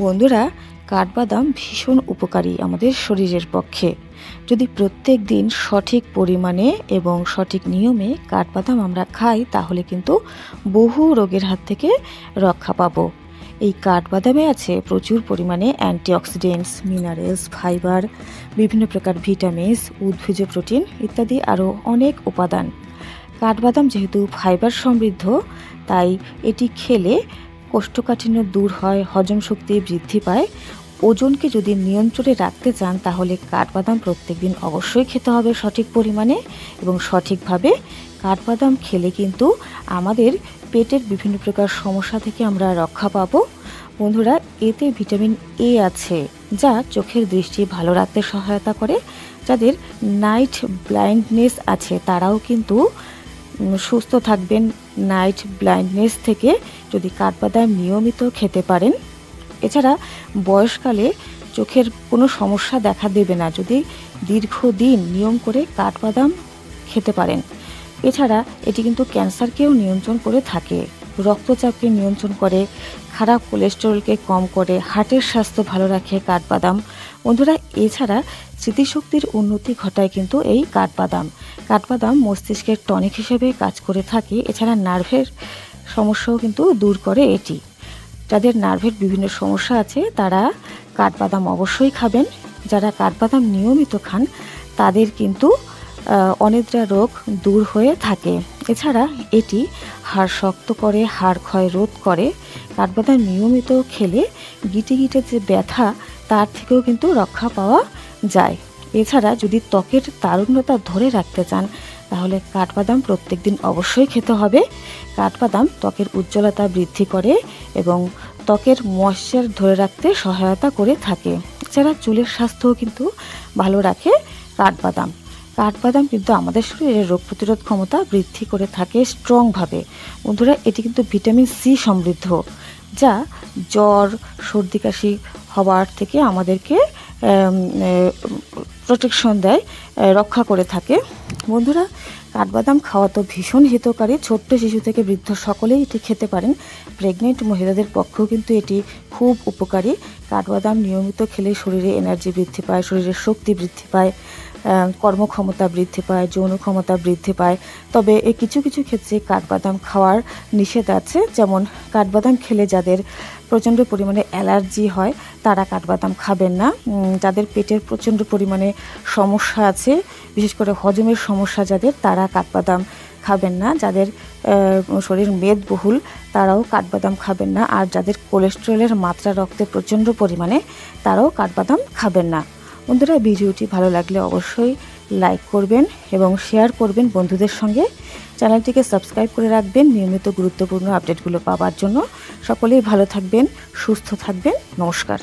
বন্ধুরা, কাঠবাদাম ভীষণ উপকারী আমাদের শরীরের পক্ষে। যদি প্রত্যেক দিন সঠিক পরিমাণে এবং সঠিক নিয়মে কাঠবাদাম আমরা খাই, তাহলে কিন্তু বহু রোগের হাত থেকে রক্ষা পাবো। এই কাঠবাদামে আছে প্রচুর পরিমাণে অ্যান্টিঅক্সিডেন্টস, মিনারেলস, ফাইবার, বিভিন্ন প্রকার ভিটামিনস, উদ্ভিজ্জ প্রোটিন ইত্যাদি আরও অনেক উপাদান। কাঠবাদাম যেহেতু ফাইবার সমৃদ্ধ, তাই এটি খেলে কোষ্ঠকাঠিন্য দূর হয়, হজম শক্তি বৃদ্ধি পায়। ওজনকে যদি নিয়ন্ত্রণে রাখতে চান, তাহলে কাঠবাদাম প্রত্যেকদিন অবশ্যই খেতে হবে সঠিক পরিমাণে এবং সঠিকভাবে। কাঠবাদাম খেলে কিন্তু আমাদের পেটের বিভিন্ন প্রকার সমস্যা থেকে আমরা রক্ষা পাবো। বন্ধুরা, এতে ভিটামিন এ আছে, যা চোখের দৃষ্টি ভালো রাখতে সহায়তা করে। যাদের নাইট ব্লাইন্ডনেস আছে, তারাও কিন্তু সুস্থ থাকবেন নাইট ব্লাইন্ডনেস থেকে, যদি কাঠবাদাম নিয়মিত খেতে পারেন। এছাড়া বয়সকালে চোখের কোনো সমস্যা দেখা দেবে না যদি দীর্ঘদিন নিয়ম করে কাঠবাদাম খেতে পারেন। এছাড়া এটি কিন্তু ক্যান্সারকেও নিয়ন্ত্রণ করে থাকে, রক্তচাপকে নিয়ন্ত্রণ করে, খারাপ কোলেস্টেরলকে কম করে, হার্টের স্বাস্থ্য ভালো রাখে কাঠবাদাম। বন্ধুরা, এছাড়া স্মৃতিশক্তির উন্নতি ঘটায় কিন্তু এই কাঠবাদাম। কাঠবাদাম মস্তিষ্কের টনিক হিসেবে কাজ করে থাকে। এছাড়া নার্ভের সমস্যাও কিন্তু দূর করে এটি। যাদের নার্ভের বিভিন্ন সমস্যা আছে, তারা কাঠবাদাম অবশ্যই খাবেন। যারা কাঠবাদাম নিয়মিত খান, তাদের কিন্তু অনিদ্রা রোগ দূর হয়ে থাকে। এছাড়া এটি হাড় শক্ত করে, হাড় ক্ষয় রোধ করে। কাঠবাদাম নিয়মিত খেলে গিটে গিটে যে ব্যথা, তার থেকেও কিন্তু রক্ষা পাওয়া যায়। এছাড়া যদি ত্বকের তারুণ্যতা ধরে রাখতে চান, তাহলে কাঠবাদাম প্রত্যেক দিন অবশ্যই খেতে হবে। কাঠবাদাম ত্বকের উজ্জ্বলতা বৃদ্ধি করে এবং ত্বকের ময়েশ্চার ধরে রাখতে সহায়তা করে থাকে। এছাড়া চুলের স্বাস্থ্যও কিন্তু ভালো রাখে কাঠবাদাম। কাঠবাদাম কিন্তু আমাদের শরীরের রোগ প্রতিরোধ ক্ষমতা বৃদ্ধি করে থাকে স্ট্রংভাবে। বন্ধুরা, এটি কিন্তু ভিটামিন সি সমৃদ্ধ, যা জ্বর, সর্দি কাশি হওয়ার থেকে আমাদেরকে প্রোটেকশন দেয়, রক্ষা করে থাকে। বন্ধুরা, কাঠবাদাম খাওয়া তো ভীষণ হিতকারী। ছোট্ট শিশু থেকে বৃদ্ধ সকলেই এটি খেতে পারেন। প্রেগনেন্ট মহিলাদের পক্ষেও কিন্তু এটি খুব উপকারী। কাঠবাদাম নিয়মিত খেলে শরীরে এনার্জি বৃদ্ধি পায়, শরীরের শক্তি বৃদ্ধি পায়, কর্মক্ষমতা বৃদ্ধি পায়, যৌন ক্ষমতা বৃদ্ধি পায়। তবে কিছু কিছু ক্ষেত্রে কাঠবাদাম খাওয়ার নিষেধ আছে। যেমন কাঠবাদাম খেলে যাদের প্রচণ্ড পরিমাণে অ্যালার্জি হয়, তারা কাঠবাদাম খাবেন না। যাদের পেটের প্রচণ্ড পরিমাণে সমস্যা আছে, বিশেষ করে হজমের সমস্যা যাদের, তারা কাঠবাদাম খাবেন না। যাদের শরীর মেদবহুল, তারাও কাঠবাদাম খাবেন না। আর যাদের কোলেস্টেরলের মাত্রা রক্তে প্রচণ্ড পরিমাণে, তারাও কাঠবাদাম খাবেন না। বন্ধুরা, ভিডিওটি ভালো লাগলে অবশ্যই লাইক করবেন এবং শেয়ার করবেন বন্ধুদের সঙ্গে। চ্যানেলটিকে সাবস্ক্রাইব করে রাখবেন নিয়মিত গুরুত্বপূর্ণ আপডেটগুলো পাওয়ার জন্য। সকলেই ভালো থাকবেন, সুস্থ থাকবেন। নমস্কার।